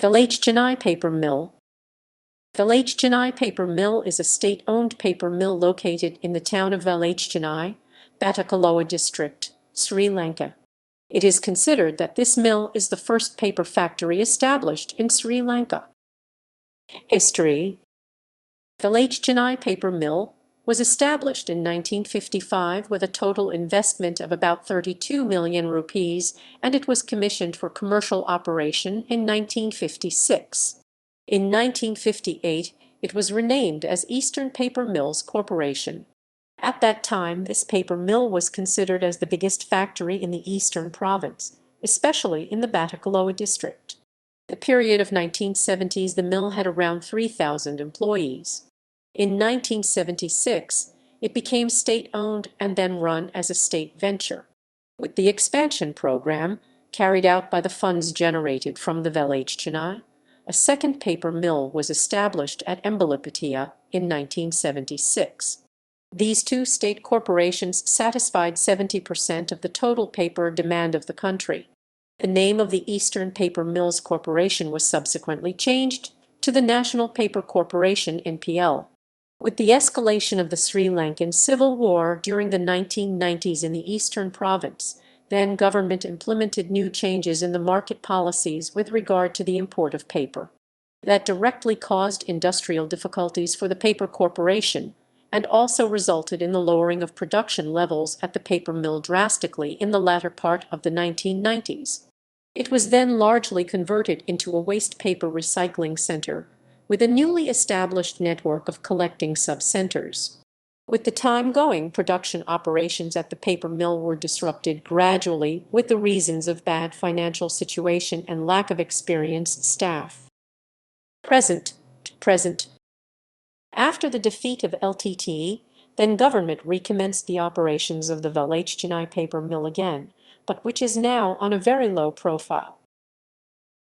Valaichchenai Paper Mill. Valaichchenai Paper Mill is a state-owned paper mill located in the town of Valaichchenai, Batticaloa District, Sri Lanka. It is considered that this mill is the first paper factory established in Sri Lanka. History. Valaichchenai Paper Mill was established in 1955 with a total investment of about 32 million rupees, and it was commissioned for commercial operation in 1956. In 1958, it was renamed as Eastern Paper Mills Corporation. At that time, this paper mill was considered as the biggest factory in the Eastern Province, especially in the Batticaloa District. The period of 1970s, the mill had around 3,000 employees. In 1976, it became state-owned and then run as a state venture. With the expansion program, carried out by the funds generated from the Valaichchenai, a second paper mill was established at Valaichchenai in 1976. These two state corporations satisfied 70% of the total paper demand of the country. The name of the Eastern Paper Mills Corporation was subsequently changed to the National Paper Corporation (NPL). With the escalation of the Sri Lankan Civil War during the 1990s in the Eastern Province, then government implemented new changes in the market policies with regard to the import of paper. That directly caused industrial difficulties for the paper corporation and also resulted in the lowering of production levels at the paper mill drastically in the latter part of the 1990s. It was then largely converted into a waste paper recycling center, with a newly established network of collecting sub-centers. With the time going, production operations at the paper mill were disrupted gradually with the reasons of bad financial situation and lack of experienced staff. Present. After the defeat of LTTE, then government recommenced the operations of the Valaichchenai Paper Mill again, but which is now on a very low profile.